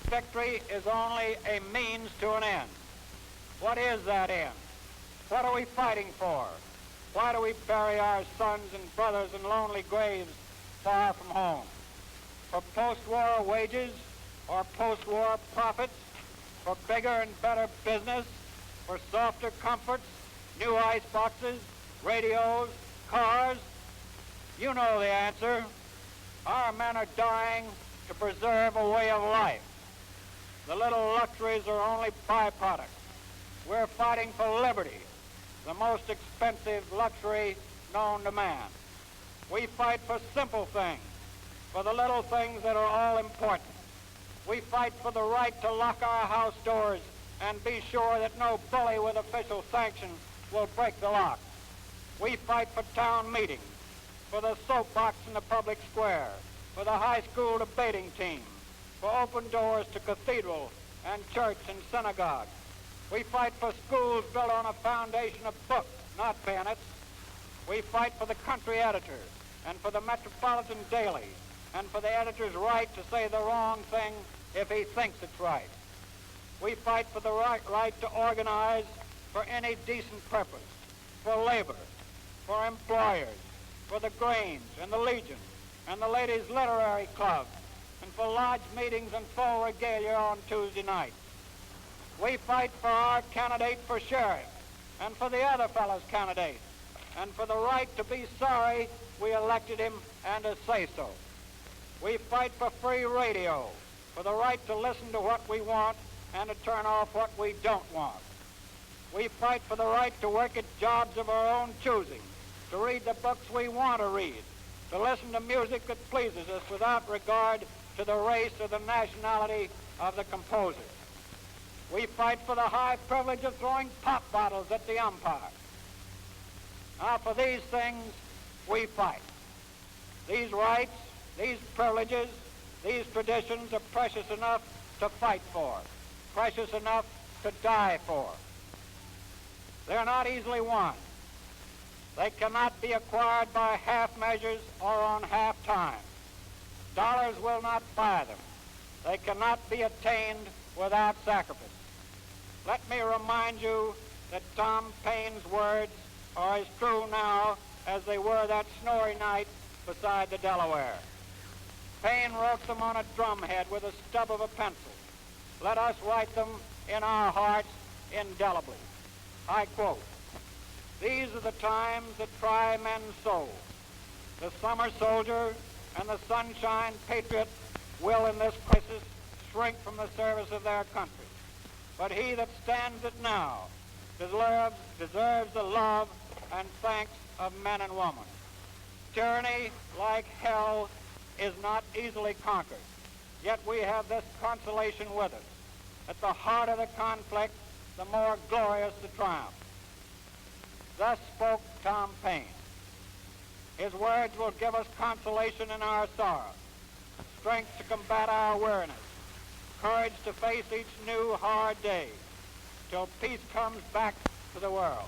victory is only a means to an end. What is that end? What are we fighting for? Why do we bury our sons and brothers in lonely graves far from home? For post-war wages or post-war profits? For bigger and better business? For softer comforts? New ice boxes? Radios? Cars? You know the answer. Our men are dying to preserve a way of life. The little luxuries are only byproducts. We're fighting for liberty, the most expensive luxury known to man. We fight for simple things, for the little things that are all important. We fight for the right to lock our house doors and be sure that no bully with official sanction will break the lock. We fight for town meetings, for the soapbox in the public square, for the high school debating team, for open doors to cathedral and church and synagogue. We fight for schools built on a foundation of books, not bayonets. We fight for the country editor and for the metropolitan daily and for the editor's right to say the wrong thing if he thinks it's right. We fight for the right to organize for any decent purpose, for labor, for employers, for the Grange and the Legion and the Ladies' Literary Club, and for lodge meetings and full regalia on Tuesday nights. We fight for our candidate for sheriff, and for the other fellow's candidate, and for the right to be sorry we elected him and to say so. We fight for free radio, for the right to listen to what we want and to turn off what we don't want. We fight for the right to work at jobs of our own choosing, to read the books we want to read, to listen to music that pleases us without regard to the race or the nationality of the composer. We fight for the high privilege of throwing pop bottles at the umpire. Now, for these things, we fight. These rights, these privileges, these traditions are precious enough to fight for, precious enough to die for. They're not easily won. They cannot be acquired by half measures or on half time. Dollars will not buy them. They cannot be attained without sacrifice. Let me remind you that Tom Paine's words are as true now as they were that snowy night beside the Delaware. Paine wrote them on a drumhead with a stub of a pencil. Let us write them in our hearts indelibly. I quote, "These are the times that try men's souls. The summer soldier and the sunshine patriot will in this crisis shrink from the service of their country. But he that stands it now deserves the love and thanks of men and women. Tyranny, like hell, is not easily conquered. Yet we have this consolation with us. At the heart of the conflict, the more glorious the triumph." Thus spoke Tom Paine. His words will give us consolation in our sorrow, strength to combat our weariness, courage to face each new hard day, till peace comes back to the world.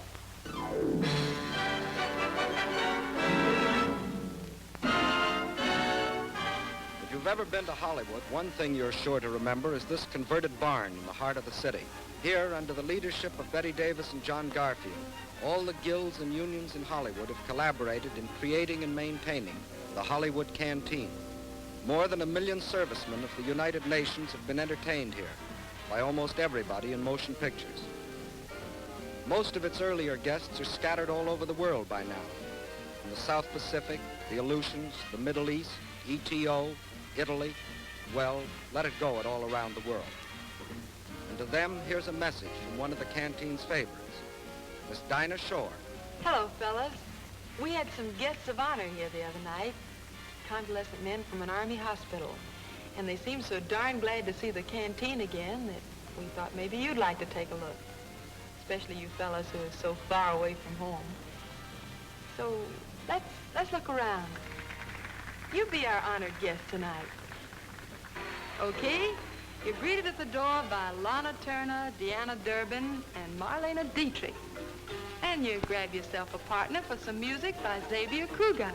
If you've ever been to Hollywood, one thing you're sure to remember is this converted barn in the heart of the city. Here, under the leadership of Betty Davis and John Garfield, all the guilds and unions in Hollywood have collaborated in creating and maintaining the Hollywood Canteen. More than 1 million servicemen of the United Nations have been entertained here by almost everybody in motion pictures. Most of its earlier guests are scattered all over the world by now. In the South Pacific, the Aleutians, the Middle East, ETO, Italy, well, let it go it all around the world. And to them, here's a message from one of the Canteen's favorites, Miss Dinah Shore. Hello, fellas. We had some guests of honor here the other night, convalescent men from an Army hospital. And they seemed so darn glad to see the Canteen again that we thought maybe you'd like to take a look, especially you fellas who are so far away from home. So let's look around. You be our honored guest tonight. Okay? You're greeted at the door by Lana Turner, Deanna Durbin, and Marlene Dietrich. And you grab yourself a partner for some music by Xavier Cugat.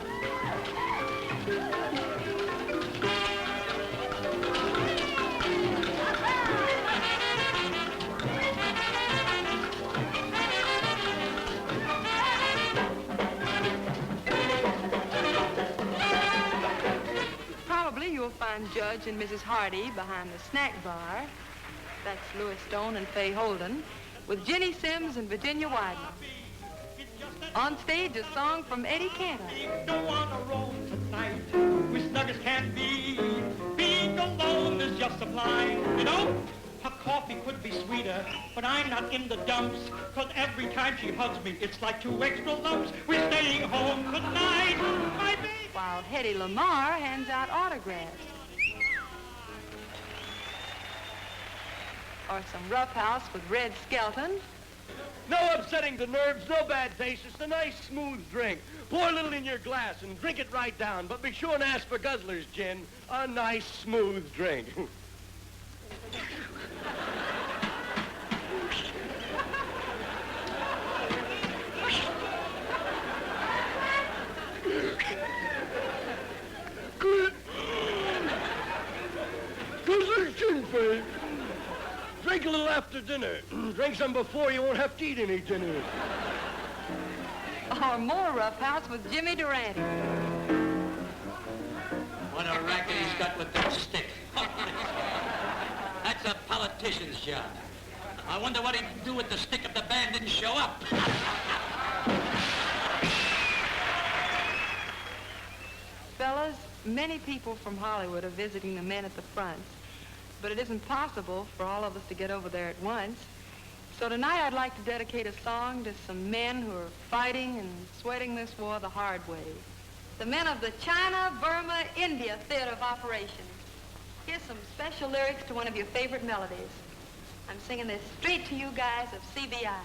longtime judge and Mrs. Hardy behind the snack bar. That's Louis Stone and Fay Holden, with Jenny Sims and Virginia Widener. On stage, a song from Eddie Cantor. Don't want to roam tonight. We snug as can be. Being alone is just sublime. You know, her coffee could be sweeter, but I'm not in the dumps. Cause every time she hugs me, it's like 2 extra lumps. We're staying home tonight, my baby. While Hedy Lamarr hands out autographs. Or some roughhouse with Red Skelton. No upsetting the nerves, no bad taste. It's a nice, smooth drink. Pour a little in your glass and drink it right down. But be sure and ask for Guzzler's gin. A nice, smooth drink. Guzzler's gin, Fay. Drink a little after dinner. Drink some before, you won't have to eat any dinner. Or more roughhouse with Jimmy Durante. What a racket he's got with that stick. That's a politician's job. I wonder what he'd do with the stick if the band didn't show up. Fellas, many people from Hollywood are visiting the men at the front. But it isn't possible for all of us to get over there at once. So tonight I'd like to dedicate a song to some men who are fighting and sweating this war the hard way. The men of the China, Burma, India Theater of Operations. Here's some special lyrics to one of your favorite melodies. I'm singing this straight to you guys of CBI.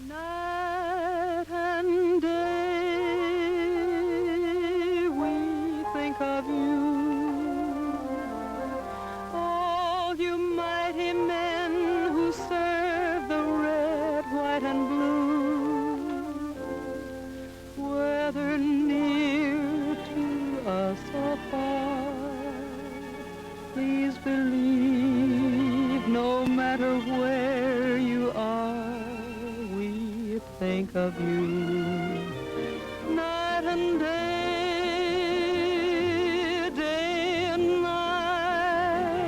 Night and day we think of you, all you mighty men who serve the red, white, and blue, whether near to us or far, please believe no matter where you are, we think of you night and day, day and night.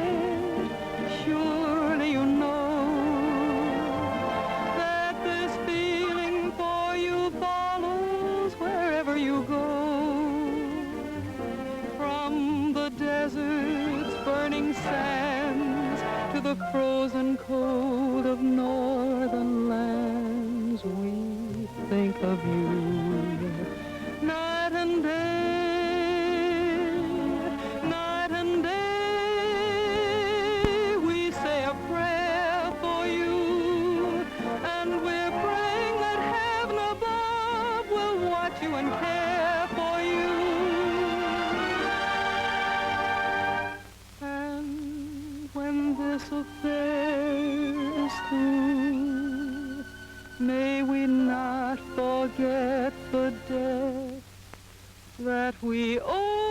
Surely you know that this feeling for you follows wherever you go, from the desert's burning sands to the frozen cold of northern lands. We think of you night and day, night and day. We say a prayer for you, and we're praying that heaven above will watch you and care for you. And when this affair is through, may we not forget the debt that we owe